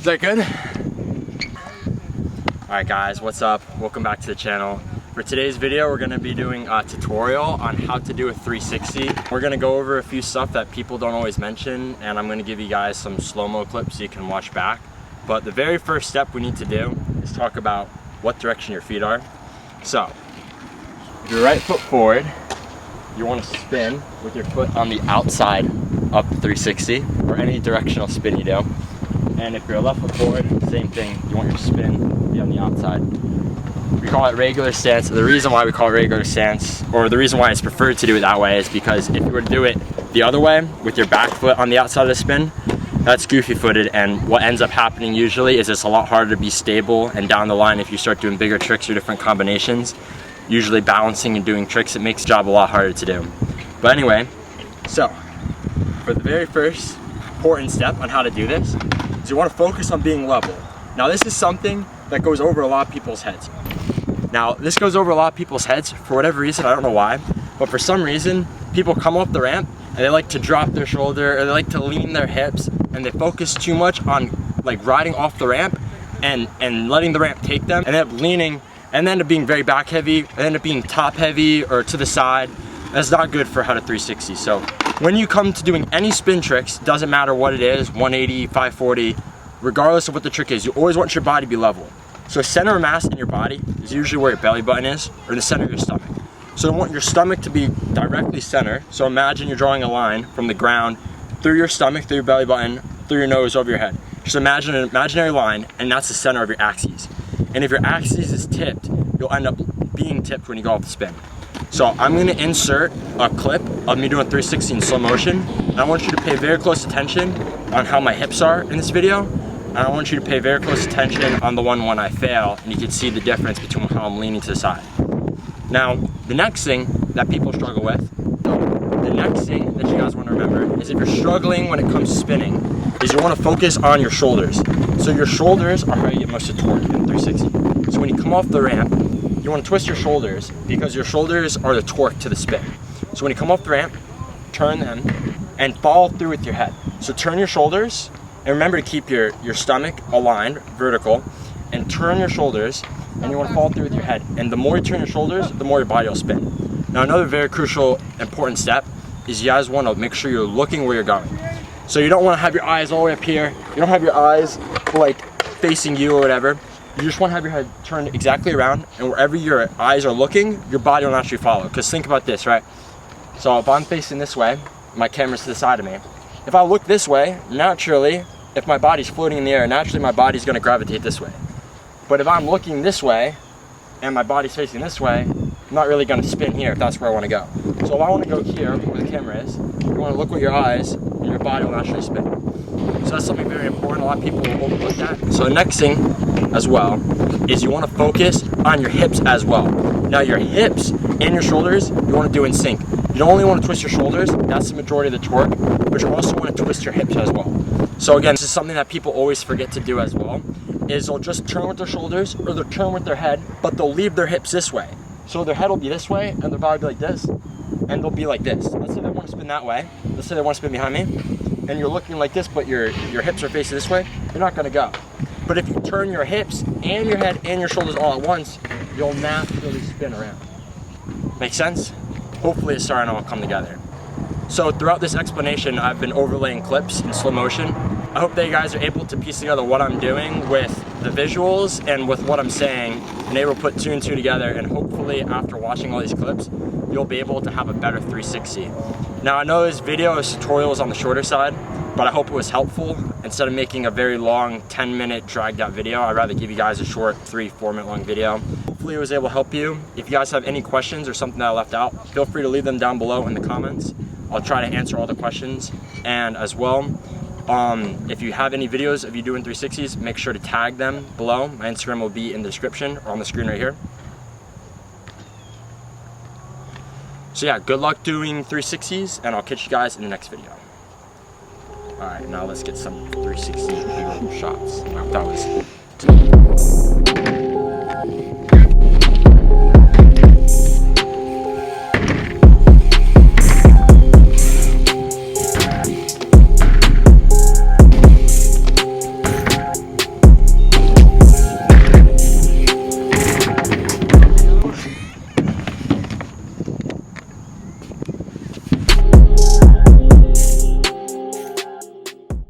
that good? Alright guys, what's up? Welcome back to the channel. For today's video, we're going to be doing a tutorial on how to do a 360. We're going to go over a few stuff that people don't always mention, and I'm going to give you guys some slow-mo clips so you can watch back. But the very first step we need to do is talk about what direction your feet are. So, your right foot forward, you want to spin with your foot on the outside of the 360, or any directional spin you do. And if you're left foot forward, same thing, you want your spin to be on the outside. We call it regular stance. The reason why we call it regular stance, or the reason why it's preferred to do it that way, is because if you were to do it the other way, with your back foot on the outside of the spin, that's goofy footed, and what ends up happening usually is it's a lot harder to be stable, and down the line if you start doing bigger tricks or different combinations, usually balancing and doing tricks, it makes the job a lot harder to do. But anyway, so for the very first important step on how to do this is you want to focus on being level. Now this is something that goes over a lot of people's heads. Now this goes over a lot of people's heads for whatever reason, I don't know why, but for some reason people come off the ramp and they like to drop their shoulder, or they like to lean their hips, and they focus too much on like riding off the ramp and letting the ramp take them, and they end up leaning and then end up being very back heavy, and end up being top heavy or to the side. That's not good for how to 360. So when you come to doing any spin tricks, doesn't matter what it is, 180, 540, regardless of what the trick is, you always want your body to be level. So center of mass in your body is usually where your belly button is, or the center of your stomach. So you want your stomach to be directly center. So imagine you're drawing a line from the ground through your stomach, through your belly button, through your nose, over your head. Just imagine an imaginary line, and that's the center of your axis. And if your axis is tipped, you'll end up being tipped when you go off the spin. So I'm going to insert a clip of me doing 360 in slow motion, and I want you to pay very close attention on how my hips are in this video, and I want you to pay very close attention on the one when I fail, and you can see the difference between how I'm leaning to the side. Now, the next thing that people struggle with, the next thing that you guys want to remember is if you're struggling when it comes to spinning, is you want to focus on your shoulders. So your shoulders are how you get most of the torque in 360. So when you come off the ramp, you want to twist your shoulders because your shoulders are the torque to the spin. So when you come off the ramp, turn them and follow through with your head. So turn your shoulders, and remember to keep your stomach aligned, vertical, and turn your shoulders, and you want to follow through with your head. And the more you turn your shoulders, the more your body will spin. Now another very crucial, important step is you guys want to make sure you're looking where you're going. So you don't want to have your eyes all the way up here. You don't have your eyes like facing you or whatever. You just want to have your head turned exactly around, and wherever your eyes are looking, your body will naturally follow. Because think about this, right? So if I'm facing this way, my camera's to the side of me. If I look this way, naturally, if my body's floating in the air, naturally my body's going to gravitate this way. But if I'm looking this way, and my body's facing this way, I'm not really going to spin here if that's where I want to go. So if I want to go here, where the camera is, you want to look with your eyes, and your body will naturally spin. So that's something very important. A lot of people will overlook that. So the next thing as well is you want to focus on your hips as well. Now your hips and your shoulders, you want to do in sync. You don't only want to twist your shoulders, that's the majority of the torque, but you also want to twist your hips as well. So again, this is something that people always forget to do as well, is they'll just turn with their shoulders, or they'll turn with their head, but they'll leave their hips this way. So their head will be this way, and their body will be like this, and they'll be like this. Let's say they want to spin that way. Let's say they want to spin behind me, and you're looking like this, but your hips are facing this way, you're not going to go. But if you turn your hips and your head and your shoulders all at once, you'll naturally spin around. Make sense? Hopefully it's starting to all come together. So throughout this explanation, I've been overlaying clips in slow motion. I hope that you guys are able to piece together what I'm doing with the visuals and with what I'm saying, and able to put two and two together, and hopefully after watching all these clips, you'll be able to have a better 360. Now I know this tutorial is on the shorter side, but I hope it was helpful. Instead of making a very long 10-minute dragged out video, I'd rather give you guys a short 3-4 minute long video. Hopefully it was able to help you. If you guys have any questions or something that I left out, feel free to leave them down below in the comments. I'll try to answer all the questions. And as well, if you have any videos of you doing 360s, make sure to tag them below. My Instagram will be in the description or on the screen right here. So yeah, good luck doing 360s, and I'll catch you guys in the next video. Alright, now let's get some 360 shots. That was